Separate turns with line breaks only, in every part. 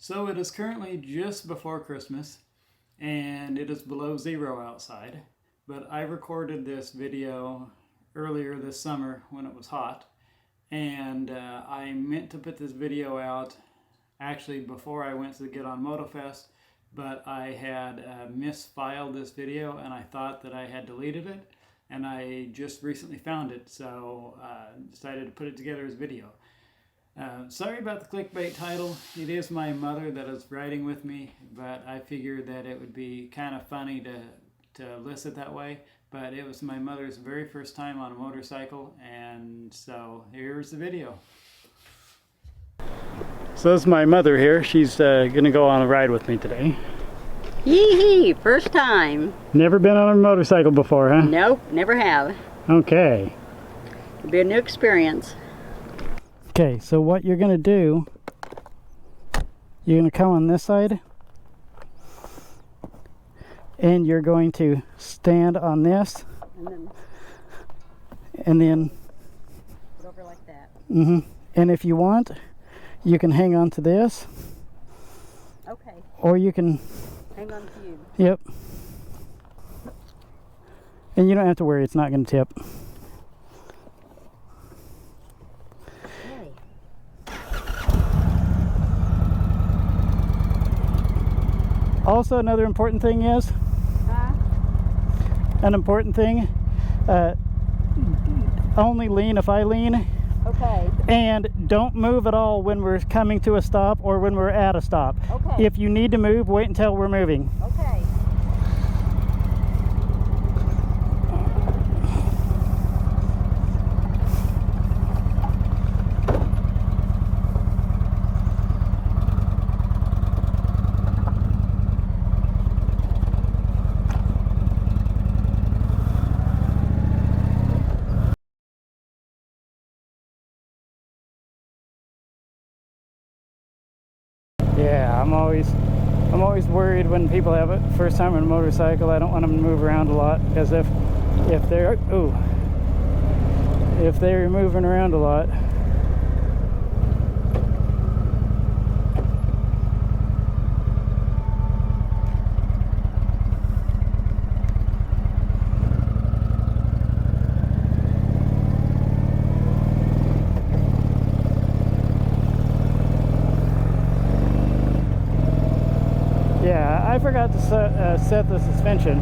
So it is currently just before Christmas and it is below zero outside, but I recorded this video earlier this summer when it was hot, and I meant to put this video out actually before I went to get on MotoFest, but I had misfiled this video and I thought that I had deleted it, and I just recently found it, so decided to put it together as video. Sorry about the clickbait title. It is my mother that is riding with me, but I figured that it would be kind of funny to list it that way. But it was my mother's very first time on a motorcycle, and so here's the video. So this is my mother here. She's gonna go on a ride with me today.
Yee-hee, first time.
Never been on a motorcycle before, huh?
Nope, never have.
Okay.
It'll be a new experience.
Okay, so what you're gonna do, you're gonna come on this side and you're going to stand on this and then
put over like that.
And if you want, you can hang on to this.
Okay.
Or you can
hang on to you.
Yep. And you don't have to worry, it's not gonna tip. Also, another important thing is, only lean if I lean.
Okay.
And don't move at all when we're coming to a stop or when we're at a stop.
Okay.
If you need to move, wait until we're moving.
Okay.
Yeah, I'm always worried when people have it first time on a motorcycle. I don't want them to move around a lot, because if they're moving around a lot, I forgot to set the suspension.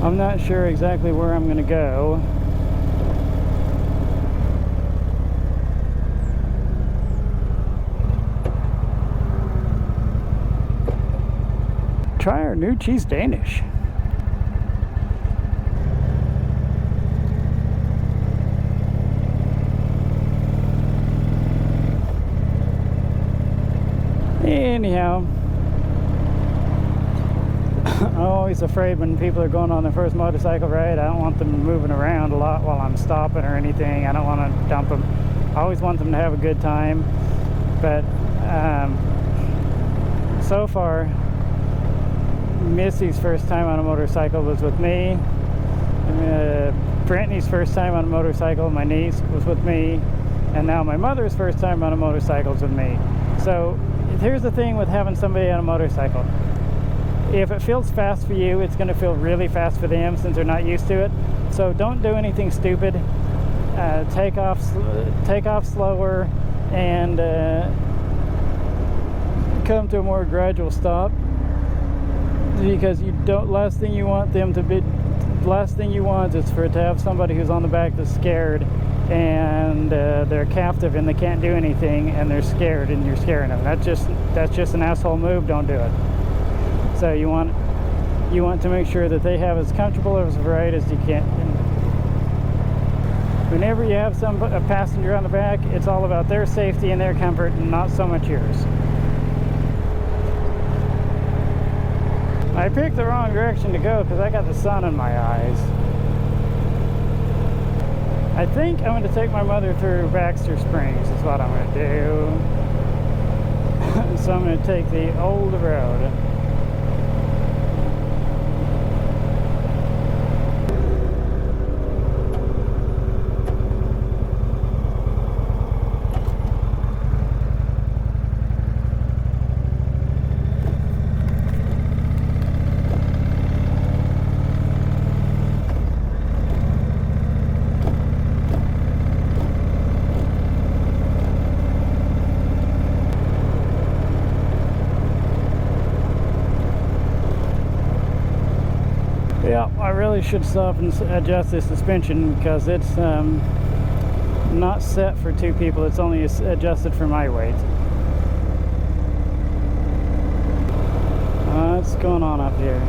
I'm not sure exactly where I'm going to go. Try our new cheese Danish. Anyhow, I'm always afraid when people are going on their first motorcycle ride. I don't want them moving around a lot while I'm stopping or anything. I don't want to dump them. I always want them to have a good time. But so far, Missy's first time on a motorcycle was with me. Brittany's first time on a motorcycle, my niece, was with me. And now my mother's first time on a motorcycle is with me. So here's the thing with having somebody on a motorcycle. If it feels fast for you, it's going to feel really fast for them since they're not used to it. So don't do anything stupid. Take off slower and come to a more gradual stop, because last thing you want is for it to have somebody who's on the back that's scared and they're captive and they can't do anything and they're scared and you're scaring them. That's just an asshole move. Don't do it. So you want to make sure that they have as comfortable of a ride as you can. Whenever you have a passenger on the back, it's all about their safety and their comfort, and not so much yours. I picked the wrong direction to go because I got the sun in my eyes. I think I'm going to take my mother through Baxter Springs is what I'm going to do. So I'm going to take the old road. probably should stop and adjust the suspension because it's not set for two people. It's only adjusted for my weight. What's going on up here?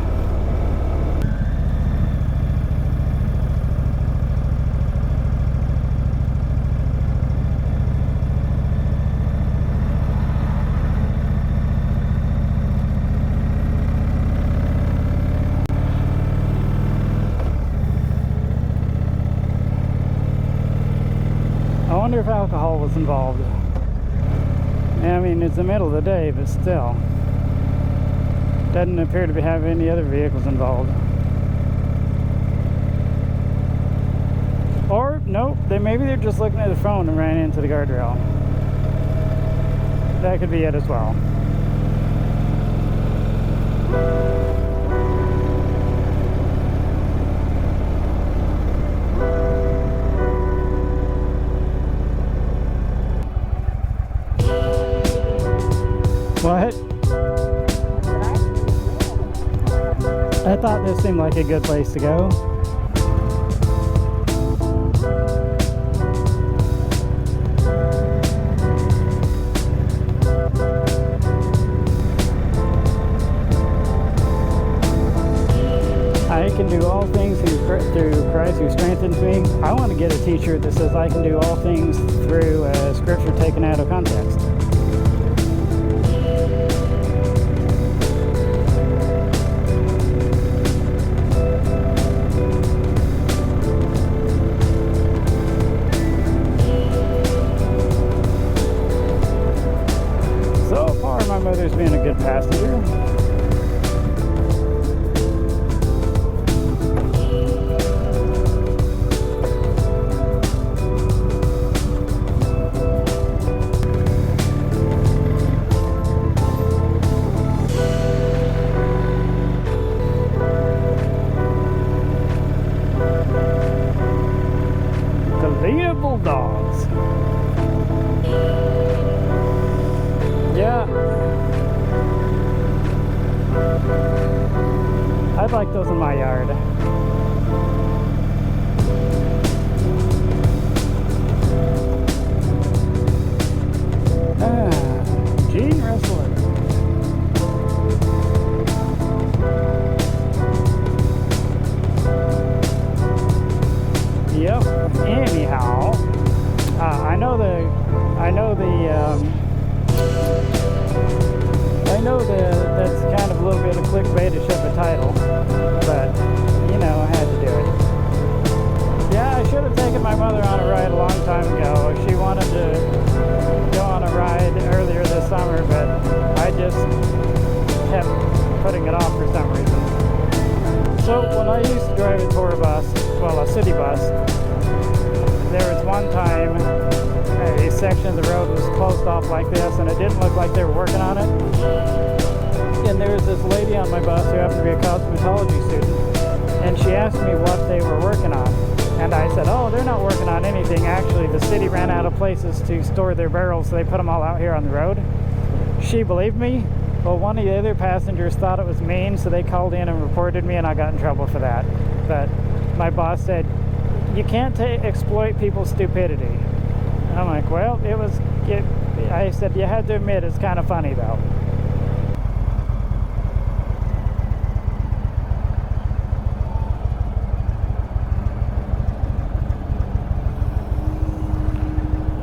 I wonder if alcohol was involved. I mean, it's the middle of the day, but still. Doesn't appear to be having any other vehicles involved. Or, nope, maybe they're just looking at the phone and ran into the guardrail. That could be it as well. What? I thought this seemed like a good place to go. I can do all things through Christ who strengthens me. I want to get a t-shirt that says I can do all things through scripture taken out of context. My mother's been a good passenger. The Lena Bulldogs. Yeah. I'd like those in my yard. Gene Wrestler. Yep. Anyhow, I know that's kind of a little bit of clickbaitish of a title, but you know, I had to do it. Yeah, I should have taken my mother on a ride a long time ago. She wanted to go on a ride earlier this summer, but I just kept putting it off for some reason. So when I used to drive a tour bus, well, a city bus, there was one time a section of the road was closed off like this, and it didn't look like they were working on it. And there was this lady on my bus who happened to be a cosmetology student, and she asked me what they were working on. And I said, oh, they're not working on anything. Actually, the city ran out of places to store their barrels, so they put them all out here on the road. She believed me. Well, one of the other passengers thought it was mean, so they called in and reported me, and I got in trouble for that. But my boss said, you can't exploit people's stupidity. And I'm like, well, I said, you had to admit it's kind of funny, though.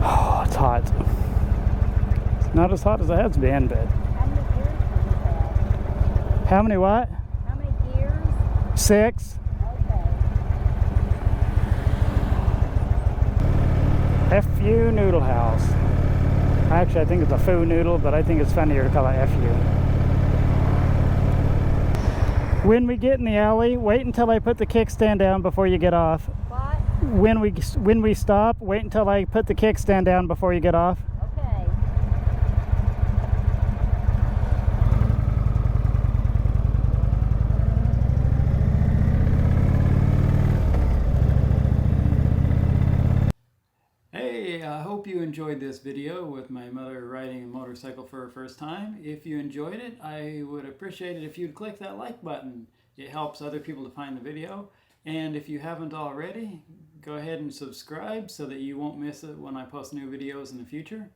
Oh, it's hot. It's not as hot as it has been, but... How many what?
How many gears?
6. FU Noodle House. Actually, I think it's a foo noodle, but I think it's funnier to call it FU. When we get in the alley, wait until I put the kickstand down before you get off.
What?
When we stop, wait until I put the kickstand down before you get off.
Okay.
Hey, I hope you enjoyed this video with my mother riding a motorcycle for her first time. If you enjoyed it, I would appreciate it if you'd click that like button. It helps other people to find the video. And if you haven't already, go ahead and subscribe so that you won't miss it when I post new videos in the future.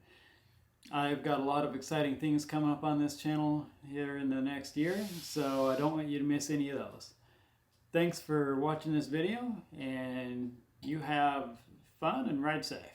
I've got a lot of exciting things coming up on this channel here in the next year, so I don't want you to miss any of those. Thanks for watching this video, and you have fun and ride safe.